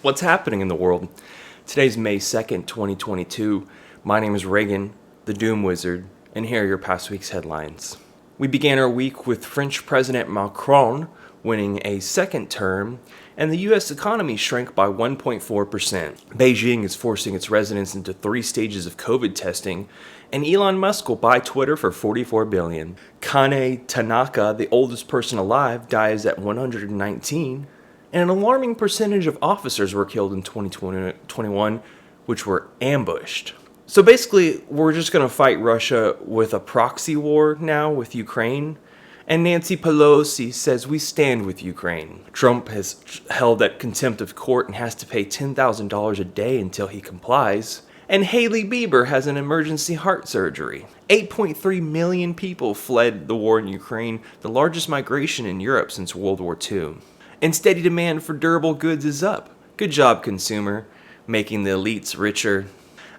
What's happening in the world? Today's May 2nd, 2022. My name is Reagan, the Doom Wizard, and here are your past week's headlines. We began our week with French President Macron winning a second term, and the U.S. economy shrank by 1.4%. Beijing is forcing its residents into 3 stages of COVID testing, and Elon Musk will buy Twitter for $44 billion. Kane Tanaka, the oldest person alive, dies at 119, and an alarming percentage of officers were killed in 2021, which were ambushed. So basically, we're just going to fight Russia with a proxy war now with Ukraine. And Nancy Pelosi says we stand with Ukraine. Trump has held at contempt of court and has to pay $10,000 a day until he complies. And Hailey Bieber has an emergency heart surgery. 8.3 million people fled the war in Ukraine, the largest migration in Europe since World War II. And steady demand for durable goods is up. Good job, consumer, making the elites richer.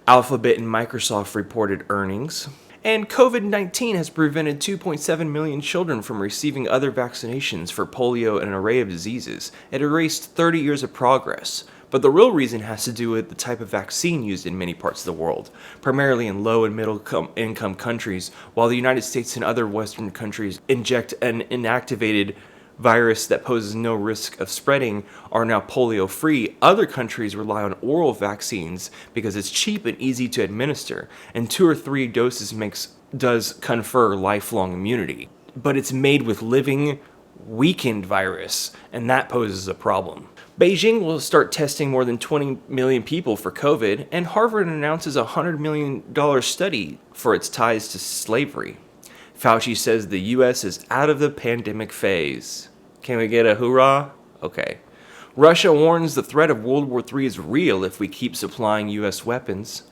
Alphabet and Microsoft reported earnings. And COVID-19 has prevented 2.7 million children from receiving other vaccinations for polio and an array of diseases. It erased 30 years of progress. But the real reason has to do with the type of vaccine used in many parts of the world, primarily in low and middle income countries, while the United States and other Western countries inject an inactivated virus that poses no risk of spreading are now polio-free. Other countries rely on oral vaccines because it's cheap and easy to administer, and 2 or 3 doses does confer lifelong immunity. But it's made with living, weakened virus, and that poses a problem. Beijing will start testing more than 20 million people for COVID, and Harvard announces a $100 million study for its ties to slavery. Fauci says the U.S. is out of the pandemic phase. Can we get a hoorah? Okay. Russia warns the threat of World War III is real if we keep supplying U.S. weapons.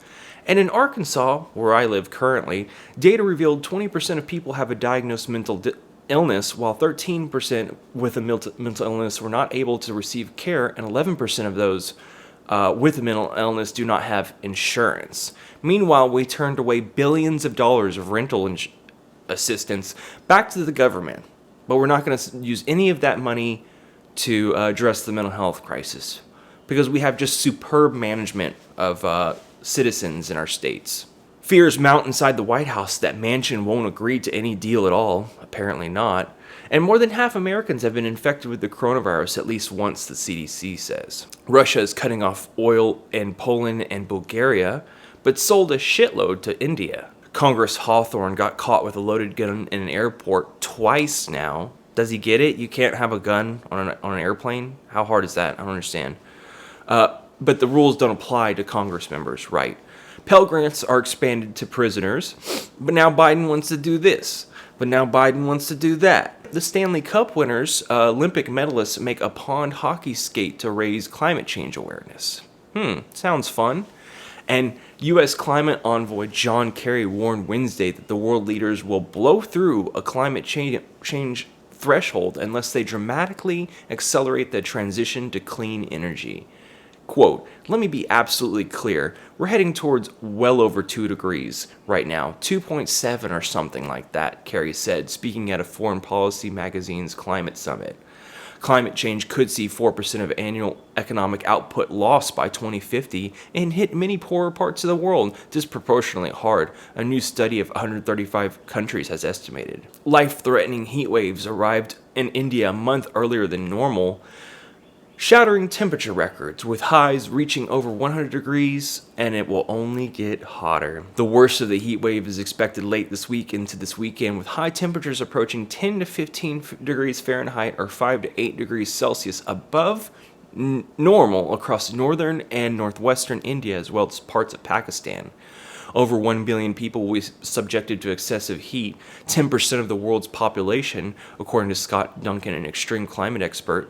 And in Arkansas, where I live currently, data revealed 20% of people have a diagnosed mental illness, while 13% with a mental illness were not able to receive care, and 11% of those with a mental illness do not have insurance. Meanwhile, we turned away billions of dollars of rental assistance back to the government, but we're not going to use any of that money to address the mental health crisis because we have just superb management of citizens in our states. Fears mount inside the White House that Manchin won't agree to any deal at all. Apparently not. And more than half Americans have been infected with the coronavirus at least once, the CDC says. Russia is cutting off oil in Poland and Bulgaria, but sold a shitload to India. Congress Hawthorne got caught with a loaded gun in an airport twice now. Does he get it? You can't have a gun on an airplane? How hard is that? I don't understand. But the rules don't apply to Congress members, right? Pell Grants are expanded to prisoners, but now Biden wants to do this. But now Biden wants to do that. The Stanley Cup winners, Olympic medalists, make a pond hockey skate to raise climate change awareness. Sounds fun. And U.S. climate envoy John Kerry warned Wednesday that the world leaders will blow through a climate change threshold unless they dramatically accelerate the transition to clean energy. Quote, let me be absolutely clear. We're heading towards well over 2 degrees right now, 2.7 or something like that, Kerry said, speaking at a Foreign Policy magazine's climate summit. Climate change could see 4% of annual economic output lost by 2050 and hit many poorer parts of the world disproportionately hard, a new study of 135 countries has estimated. Life-threatening heat waves arrived in India a month earlier than normal, shattering temperature records with highs reaching over 100 degrees, and it will only get hotter. The worst of the heat wave is expected late this week into this weekend, with high temperatures approaching 10 to 15 degrees Fahrenheit or 5 to 8 degrees Celsius above normal across northern and northwestern India as well as parts of Pakistan. Over 1 billion people will be subjected to excessive heat, 10% of the world's population, according to Scott Duncan, an extreme climate expert.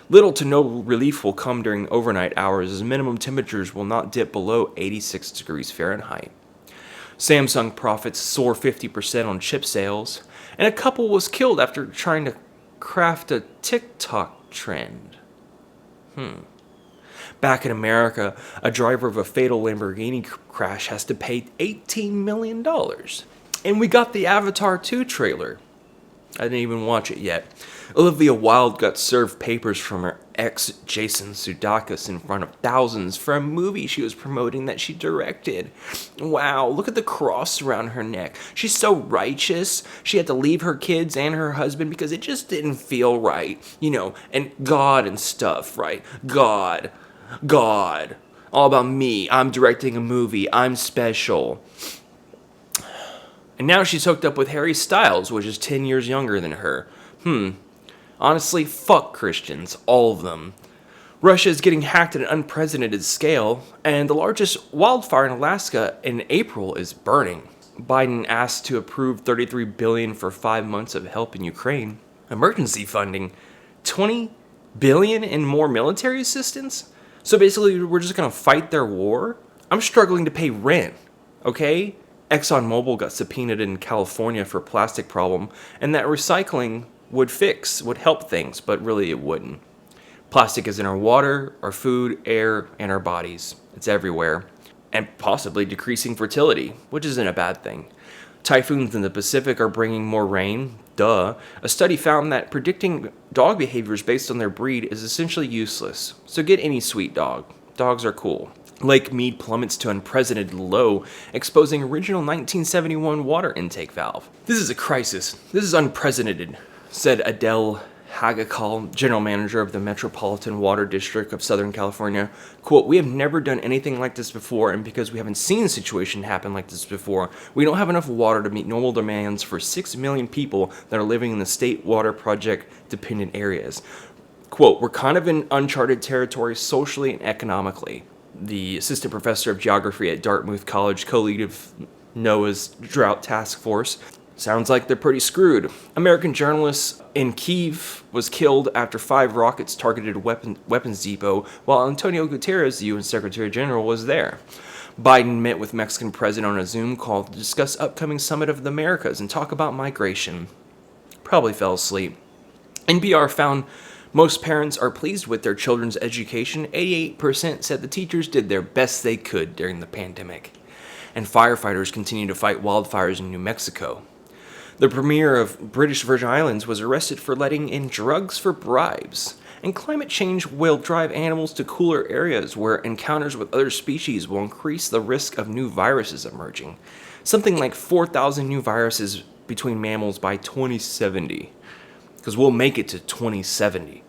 Little to no relief will come during overnight hours as minimum temperatures will not dip below 86 degrees Fahrenheit. Samsung profits soar 50% on chip sales, and a couple was killed after trying to craft a TikTok trend. Back in America, a driver of a fatal Lamborghini crash has to pay $18 million. And we got the Avatar 2 trailer. I didn't even watch it yet. Olivia Wilde got served papers from her ex, Jason Sudeikis, in front of thousands for a movie she was promoting that she directed. Wow, look at the cross around her neck. She's so righteous. She had to leave her kids and her husband because it just didn't feel right. And God and stuff, right? God. All about me. I'm directing a movie. I'm special. And now she's hooked up with Harry Styles, which is 10 years younger than her. Honestly, fuck Christians, all of them. Russia is getting hacked at an unprecedented scale, and the largest wildfire in Alaska in April is burning. Biden asked to approve $33 billion for 5 months of help in Ukraine. Emergency funding, $20 billion in more military assistance? So basically, we're just gonna fight their war? I'm struggling to pay rent, okay? ExxonMobil got subpoenaed in California for a plastic problem, and that recycling would help things, but really it wouldn't. Plastic is in our water, our food, air, and our bodies. It's everywhere, and possibly decreasing fertility, which isn't a bad thing. Typhoons in the Pacific are bringing more rain. Duh. A study found that predicting dog behaviors based on their breed is essentially useless. So get any sweet dog. Dogs are cool. Lake Mead plummets to unprecedented low, exposing original 1971 water intake valve. This is a crisis. This is unprecedented, said Adele Hagakal, general manager of the Metropolitan Water District of Southern California. Quote, "We have never done anything like this before, and because we haven't seen a situation happen like this before, we don't have enough water to meet normal demands for 6 million people that are living in the state water project dependent areas." Quote, "We're kind of in uncharted territory socially and economically." The assistant professor of geography at Dartmouth College, co-lead of NOAA's Drought Task Force. Sounds like they're pretty screwed. American journalist in Kyiv was killed after 5 rockets targeted a weapons depot while Antonio Guterres, the UN Secretary General, was there. Biden met with Mexican president on a Zoom call to discuss upcoming summit of the Americas and talk about migration. Probably fell asleep. NPR found most parents are pleased with their children's education. 88% said the teachers did their best they could during the pandemic. And firefighters continue to fight wildfires in New Mexico. The premier of British Virgin Islands was arrested for letting in drugs for bribes. And climate change will drive animals to cooler areas where encounters with other species will increase the risk of new viruses emerging. Something like 4,000 new viruses between mammals by 2070. Because we'll make it to 2070.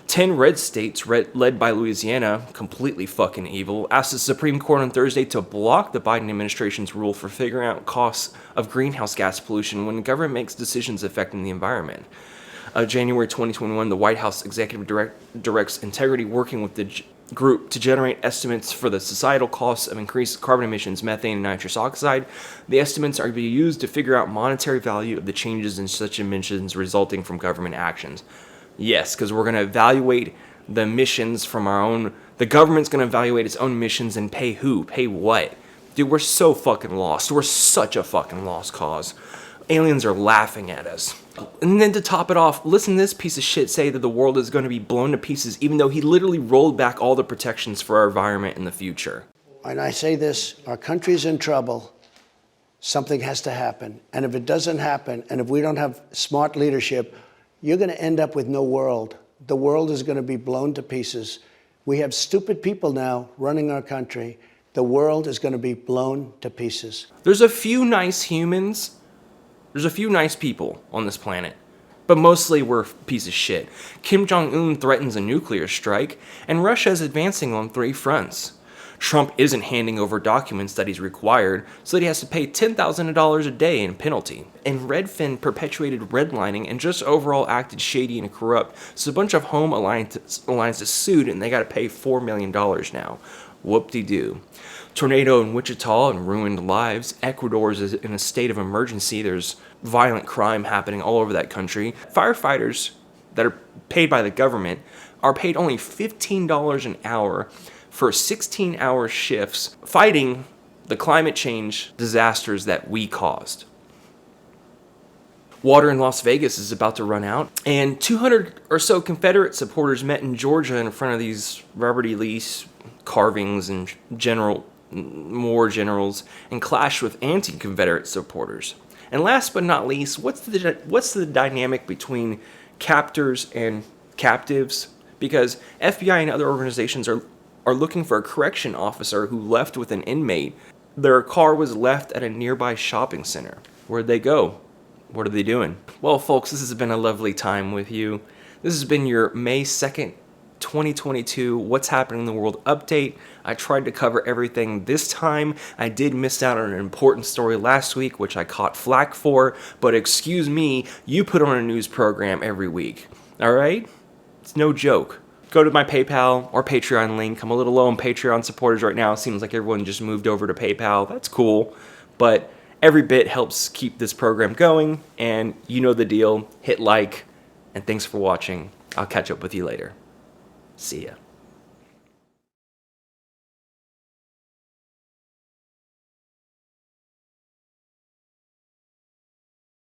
10 red states, led by Louisiana, completely fucking evil, asked the Supreme Court on Thursday to block the Biden administration's rule for figuring out costs of greenhouse gas pollution when the government makes decisions affecting the environment. January 2021, the White House executive directs Integrity working with the group to generate estimates for the societal costs of increased carbon emissions, methane, and nitrous oxide. The estimates are to be used to figure out monetary value of the changes in such emissions resulting from government actions. Yes, because we're going to evaluate the emissions from our own. The government's going to evaluate its own emissions and pay who? Pay what? Dude, we're so fucking lost. We're such a fucking lost cause. Aliens are laughing at us. And then to top it off, listen to this piece of shit say that the world is going to be blown to pieces, even though he literally rolled back all the protections for our environment in the future. And I say this, our country's in trouble. Something has to happen. And if it doesn't happen, and if we don't have smart leadership, you're going to end up with no world. The world is going to be blown to pieces. We have stupid people now running our country. The world is going to be blown to pieces. There's a few nice humans. There's a few nice people on this planet. But mostly we're a piece of shit. Kim Jong-un threatens a nuclear strike, and Russia is advancing on 3 fronts. Trump isn't handing over documents that he's required, so that he has to pay $10,000 a day in penalty. And Redfin perpetuated redlining and just overall acted shady and corrupt, so a bunch of home alliances sued and they gotta pay $4 million now. Whoop-de-doo. Tornado in Wichita and ruined lives. Ecuador is in a state of emergency. There's violent crime happening all over that country. Firefighters that are paid by the government are paid only $15 an hour for 16-hour shifts fighting the climate change disasters that we caused. Water in Las Vegas is about to run out, and 200 or so Confederate supporters met in Georgia in front of these Robert E. Lee carvings and war generals and clashed with anti-Confederate supporters. And last but not least, what's the dynamic between captors and captives? Because FBI and other organizations are looking for a correction officer who left with an inmate. Their car was left at a nearby shopping center. Where'd they go? What are they doing? Well, folks, this has been a lovely time with you. This has been your May 2nd, 2022 What's Happening in the World update. I tried to cover everything this time. I did miss out on an important story last week, which I caught flack for, but excuse me, you put on a news program every week. All right? It's no joke. Go to my PayPal or Patreon link. I'm a little low on Patreon supporters right now. It seems like everyone just moved over to PayPal. That's cool. But every bit helps keep this program going, and you know the deal. Hit like, and thanks for watching. I'll catch up with you later. See ya.